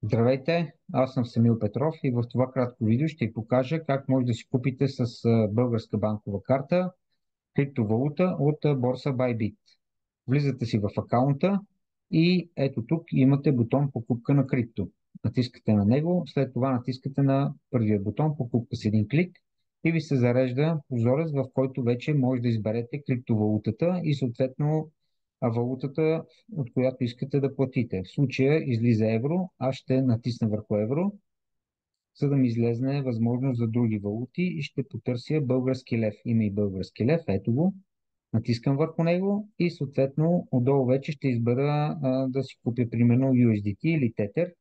Здравейте, аз съм Самил Петров и в това кратко видео ще ви покажа как може да си купите с българска банкова карта криптовалута от борса Bybit. Влизате си в акаунта и ето тук имате бутон покупка на крипто. Натискате на него, след това натискате на първия бутон покупка с един клик и ви се зарежда прозорец, в който вече може да изберете криптовалутата и съответно валутата, от която искате да платите. В случая излиза евро, аз ще натисна върху евро, за да ми излезне възможност за други валути и ще потърся български лев. Има и български лев, ето го. Натискам върху него и съответно отдолу вече ще избера да си купя примерно USDT или Tether.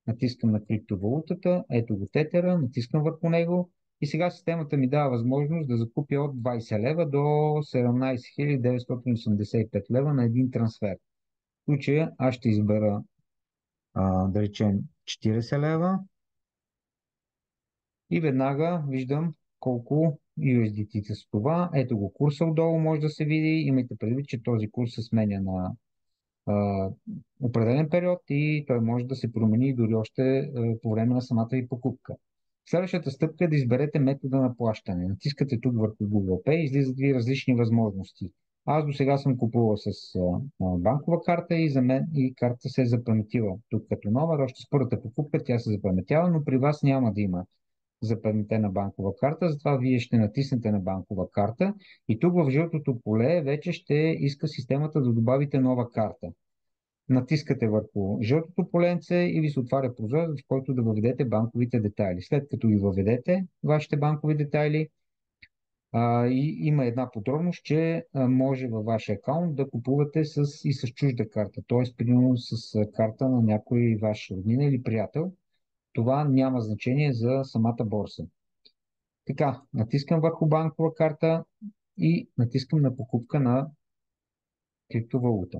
Натискам на криптовалутата, ето го Tether, натискам върху него и сега системата ми дава възможност да закупя от 20 лева до 17 985 лева на един трансфер. В случая аз ще избера да речем 40 лева и веднага виждам колко USDT с това. Ето го курса отдолу може да се види. Имайте предвид, че този курс се сменя на а, определен период и той може да се промени дори още по време на самата ви покупка. Следващата стъпка е да изберете метода на плащане. Натискате тук върху Google Pay, излизат ви различни възможности. Аз до сега съм купувал с банкова карта и за мен и карта се е запаметила. Тук като номер, още с първата покупка тя се запаметява, но при вас няма да има запаметена банкова карта, затова вие ще натиснете на банкова карта и тук в жълтото поле вече ще иска системата да добавите нова карта. Натискате върху жълтото поленце и ви се отваря прозорец, в който да въведете банковите детайли. След като ви въведете вашите банкови детайли, и има една подробност, че може във вашия акаунт да купувате и с чужда карта, т.е. примерно с карта на някой ваш роднина или приятел. Това няма значение за самата борса. Така, натискам върху банкова карта и натискам на покупка на криптовалута.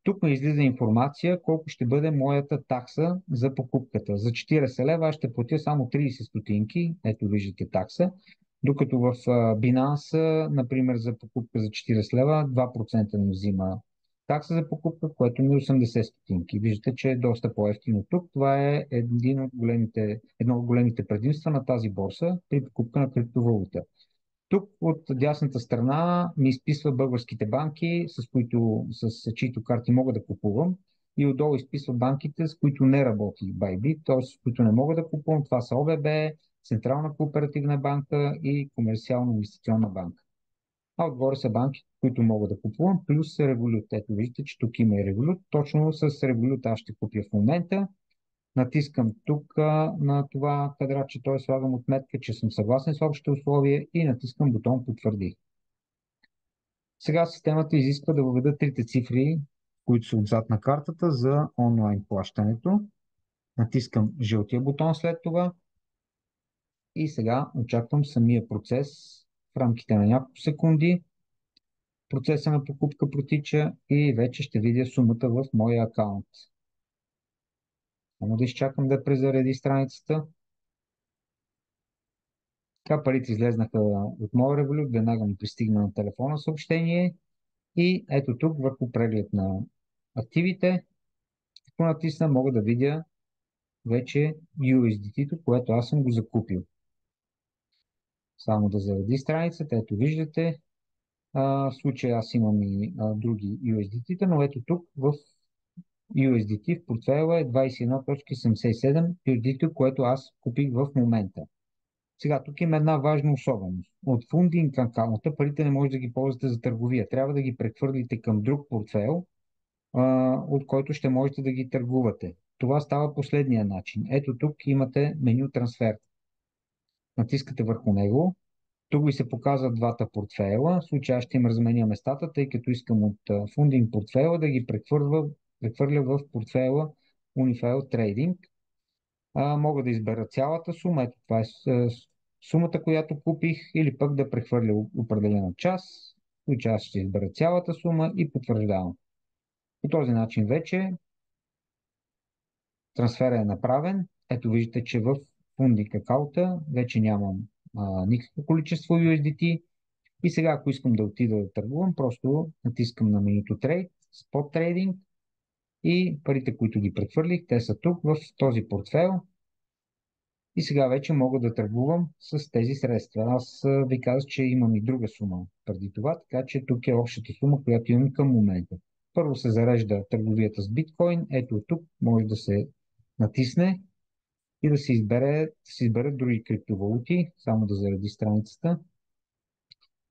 Тук ми излиза информация колко ще бъде моята такса за покупката. За 40 лева аз ще платя само 30 стотинки, ето виждате такса, докато в Binance, например, за покупка за 40 лева 2% ми взима такса за покупка, което ми е 80 стотинки. Виждате, че е доста по-евтино тук. Това е едно от големите предимства на тази борса при покупка на криптовалута. Тук от дясната страна ми изписва българските банки, с чиито карти мога да купувам. И отдолу изписва банките, с които не работи Bybit, т.е. с които не мога да купувам. Това са ОББ, Централна кооперативна банка и Комерциална инвестиционна банка. А отгоре са банки, които мога да купувам, плюс Revolut. Ето виждате, че тук има и Revolut. Точно с Revolut аз ще купя в момента. Натискам тук на това квадратче, т.е. слагам отметка, че съм съгласен с общите условия и натискам бутон потвърди. Сега системата изисква да въведа трите цифри, които са отзад на картата за онлайн плащането. Натискам жълтия бутон след това и сега очаквам самия процес в рамките на няколко секунди. Процеса на покупка протича и вече ще видя сумата в моя акаунт. Само да изчакам да презареди страницата. Така парите излезнаха от моя Revolut, веднага ми пристигна на телефона съобщение и ето тук върху преглед на активите, ако натисна, мога да видя вече USDT-то, което аз съм го закупил. Само да зареди страницата, ето виждате, в случая аз имам и други USDT-та, но ето тук в USDT в портфейла е 21.77 USDT, което аз купих в момента. Сега, тук има една важна особеност. От фундинг акаунта парите не може да ги ползвате за търговия. Трябва да ги прехвърлите към друг портфейл, от който ще можете да ги търгувате. Това става последния начин. Ето тук имате меню трансфер. Натискате върху него. Тук ви се показват двата портфейла. В случая ще им разменя местата, тъй като искам от фундинг портфейла да ги прехвърля в портфейла Unified Trading. Мога да избера цялата сума. Ето това е сумата, която купих, или пък да прехвърля определена част. В случая аз ще избера цялата сума и потвърждавам. По този начин вече трансфера е направен. Ето виждате, че в фундинг акаунта вече нямам никакво количество USDT. И сега, ако искам да отида да търгувам, просто натискам на менюто Trade, Spot Trading и парите, които ги прехвърлих, те са тук в този портфейл и сега вече мога да търгувам с тези средства. Аз ви казах, че имам и друга сума преди това, така че тук е общата сума, която имам към момента. Първо се зарежда търговията с биткоин. Ето тук може да се натисне и да се изберат други криптовалути, само да зареди страницата.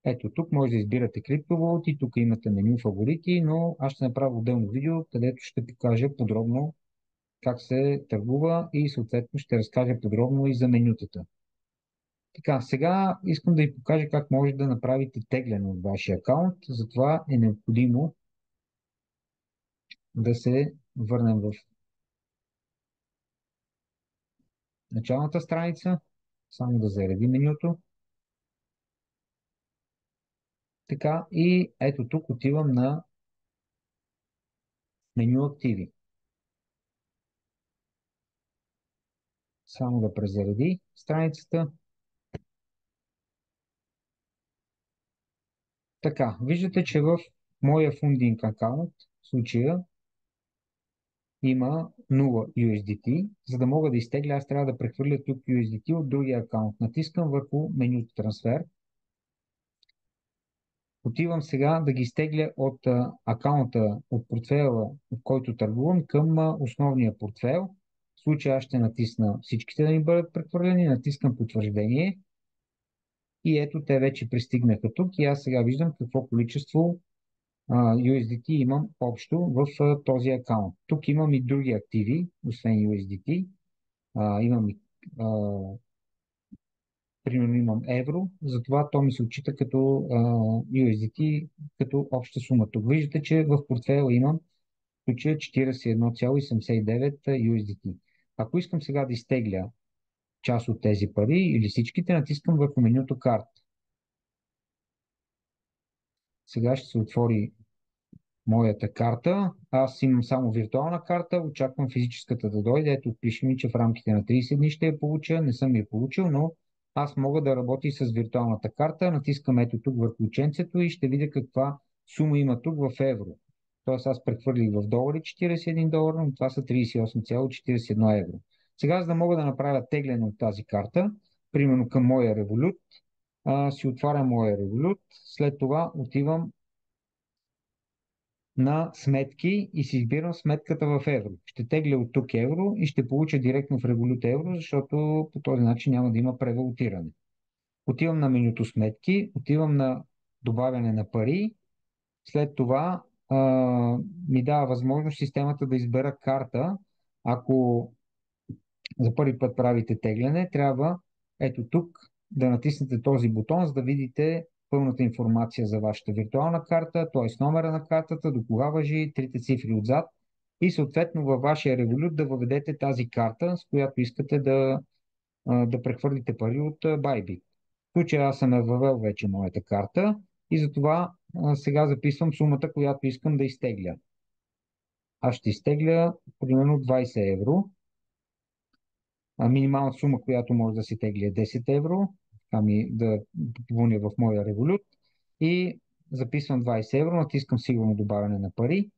Ето тук може да избирате криптовалути, тук имате меню фаворити, но аз ще направя отделно видео, където ще покажа подробно как се търгува и съответно ще разкажа подробно и за менютата. Така, сега искам да ви покажа как може да направите тегляне от вашия акаунт. Затова е необходимо да се върнем в началната страница, само да зареди менюто. Така, и ето тук отивам на меню активи. Само да презареди страницата. Така, виждате, че в моя фундинг акаунт в случая има 0 USDT. За да мога да изтегля, аз трябва да прехвърля тук USDT от другия акаунт. Натискам върху менюто трансфер. Отивам сега да ги изтегля от акаунта, от портфейла, от който търгувам, към основния портфейл. В случая аз ще натисна всичките да ми бъдат прехвърлени, натискам потвърждение и ето те вече пристигнаха тук и аз сега виждам какво количество USDT имам общо в този акаунт. Тук имам и други активи, освен USDT. Имам и, примерно имам евро, затова то ми се отчита като USDT, като обща сума. Тук виждате, че в портфейла имам в случая 41,79 USDT. Ако искам сега да изтегля част от тези пари или всичките, натискам върху менюто карта. Сега ще се отвори моята карта. Аз имам само виртуална карта, очаквам физическата да дойде. Ето, пише ми, че в рамките на 30 дни ще я получа. Не съм я получил, но аз мога да работя и с виртуалната карта. Натискам ето тук върху ученцето и ще видя каква сума има тук в евро. Тоест аз прехвърлих в долари 41 долара, но това са 38,41 евро. Сега, за да мога да направя тегляне от тази карта, примерно към моя Revolut, си отварям моя Revolut, след това отивам на сметки и си избирам сметката в евро. Ще тегля от тук евро и ще получа директно в Revolut евро, защото по този начин няма да има превалутиране. Отивам на менюто сметки, отивам на добавяне на пари, след това ми дава възможност системата да избера карта. Ако за първи път правите тегляне, трябва ето тук да натиснете този бутон, за да видите пълната информация за вашата виртуална карта, т.е. номера на картата, до кога важи, трите цифри отзад и съответно във вашия Revolut да въведете тази карта, с която искате да прехвърлите пари от Bybit. В случая аз съм въвел вече моята карта и затова сега записвам сумата, която искам да изтегля. Аз ще изтегля примерно 20 евро. Минималната сума, която може да се тегли е 10 евро. Ами да попълня в моя Revolut и записвам 20 евро, натискам сигурно добавяне на пари.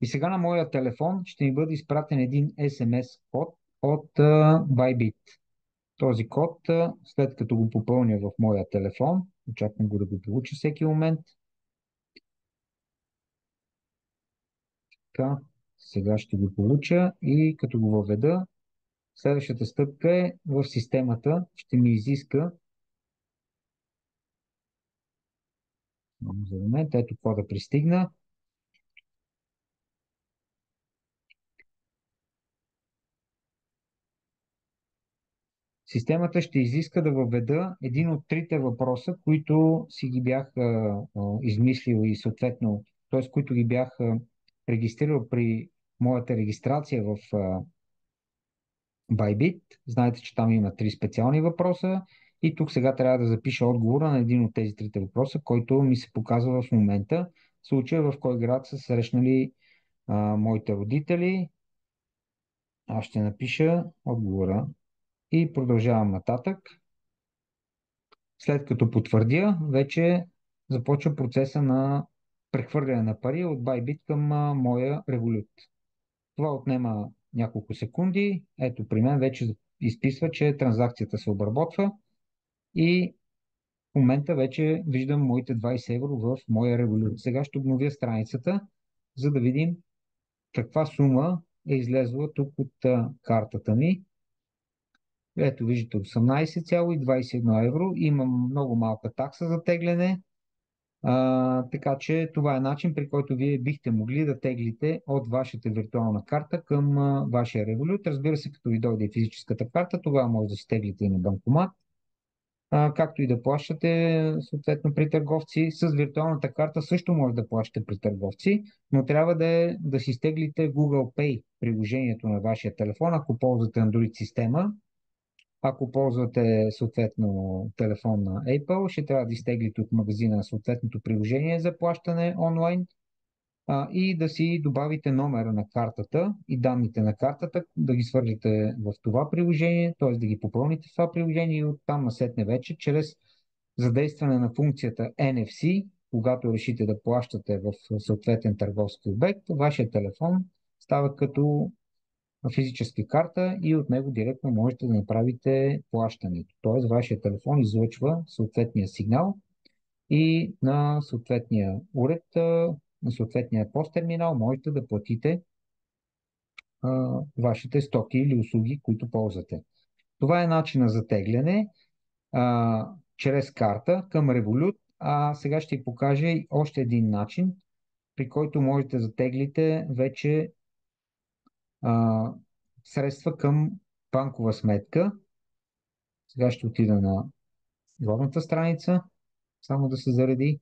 И сега на моя телефон ще ми бъде изпратен един SMS код от Bybit. Този код, след като го попълня в моя телефон, очаквам го да го получа всеки момент. Така, сега ще го получа и като го въведа, следващата стъпка е в системата ще ми изиска за момент, ето кода пристигна. Системата ще изиска да въведа един от трите въпроса, които си ги бях измислил и съответно, т.е. които ги бях регистрирал при моята регистрация в Bybit. Знаете, че там има три специални въпроса и тук сега трябва да запиша отговора на един от тези трите въпроса, който ми се показва в момента. В случая в кой град са срещнали моите родители. Аз ще напиша отговора и продължавам нататък. След като потвърдя, вече започва процеса на прехвърляне на пари от Bybit към моя Revolut. Това отнема няколко секунди. Ето при мен вече изписва, че транзакцията се обработва и в момента вече виждам моите 20 евро в моя Revolut. Сега ще обновя страницата, за да видим каква сума е излезла тук от картата ми. Ето виждате 18,21 евро. Имам много малка такса за тегляне. Така че това е начин, при който вие бихте могли да теглите от вашата виртуална карта към вашия Revolut. Разбира се, като ви дойде физическата карта, тогава може да си теглите и на банкомат, както и да плащате съответно при търговци. С виртуалната карта също може да плащате при търговци, но трябва да си стеглите Google Pay приложението на вашия телефон, ако ползвате Android система. Ако ползвате съответно телефон на Apple, ще трябва да изтеглите от магазина съответното приложение за плащане онлайн и да си добавите номера на картата и данните на картата, да ги свържете в това приложение, т.е. да ги попълните в това приложение и оттам насетне вече, чрез задействане на функцията NFC, когато решите да плащате в съответен търговски обект, вашия телефон става като физическа карта и от него директно можете да направите плащането. Т.е. вашия телефон излъчва съответния сигнал и на съответния уред, на съответния посттерминал можете да платите вашите стоки или услуги, които ползвате. Това е начина за тегляне чрез карта към Revolut. А сега ще ви покажа и още един начин, при който можете да теглите вече средства към банкова сметка. Сега ще отида на главната страница, само да се зареди.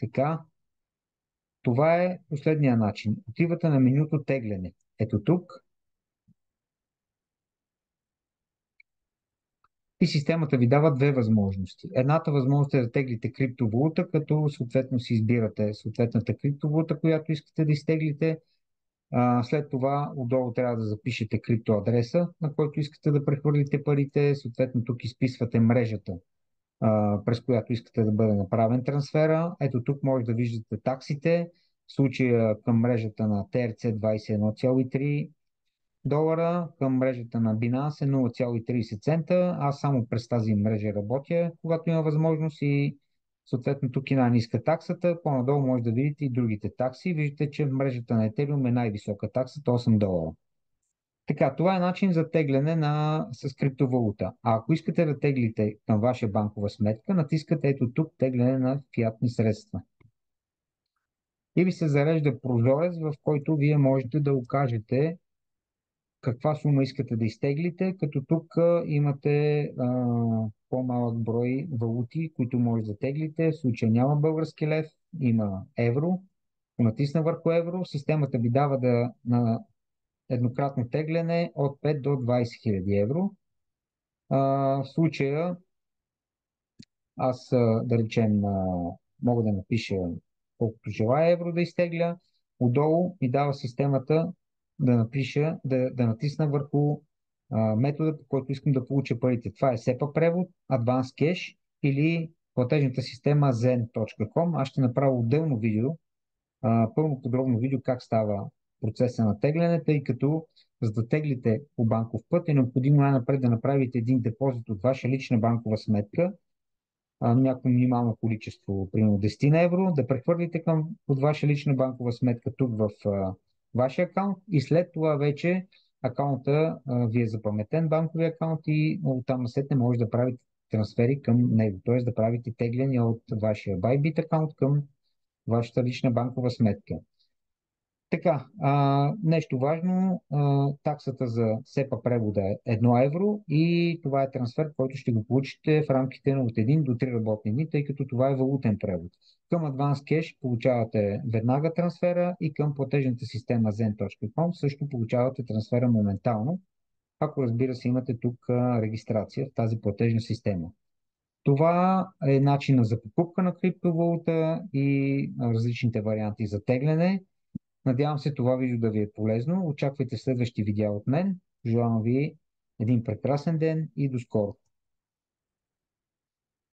Така, това е последния начин. Отивате на менюто тегляне. Ето тук. И системата ви дава две възможности. Едната възможност е да теглите криптовалута, като съответно си избирате съответната криптовалута, която искате да изтеглите. След това отдолу трябва да запишете криптоадреса, на който искате да прехвърлите парите. Съответно тук изписвате мрежата, през която искате да бъде направен трансфера. Ето тук може да виждате таксите. В случая към мрежата на TRC 21,3 долара, към мрежата на Binance е 0,30 цента. Аз само през тази мрежа работя, когато има възможност и съответно тук е най-ниска таксата. По-надолу може да видите и другите такси. Виждате, че в мрежата на Ethereum е най-висока таксата 8 долара. Така, това е начин за тегляне с криптовалута. А ако искате да теглите към ваша банкова сметка, натискате ето тук тегляне на фиатни средства. И ви се зарежда прозорец, в който вие можете да окажете каква сума искате да изтеглите, като тук имате по-малък брой валути, които може да теглите. В случая няма български лев, има евро. Ако натисна върху евро, системата ви дава на еднократно тегляне от 5 до 20 хиляди евро. В случая аз, да речем, мога да напиша колкото желая евро да изтегля. Отдолу ми дава системата да напиша, да натисна върху метода, по който искам да получа парите. Това е SEPA превод, Advanced Cash или платежната система Zen.com. Аз ще направя отделно видео, пълно подробно видео как става процеса на тегляне, тъй като за да теглите по банков път е необходимо най-напред да направите един депозит от ваша лична банкова сметка, някакво минимално количество, примерно 10 на евро, да прехвърлите от ваша лична банкова сметка тук в вашия акаунт и след това вече акаунта ви е запаметен банковия акаунт и оттам насетне може да правите трансфери към него, т.е. да правите тегляния от вашия Bybit акаунт към вашата лична банкова сметка. Така, нещо важно, таксата за SEPA превода е 1 евро и това е трансфер, който ще го получите в рамките от 1 до 3 работни дни, тъй като това е валутен превод. Към Advanced Cash получавате веднага трансфера и към платежната система Zen.com също получавате трансфера моментално, ако разбира се имате тук регистрация в тази платежна система. Това е начина за покупка на криптовалута и различните варианти за тегляне. Надявам се това видео да ви е полезно. Очаквайте следващи видеа от мен. Желавам ви един прекрасен ден и до скоро!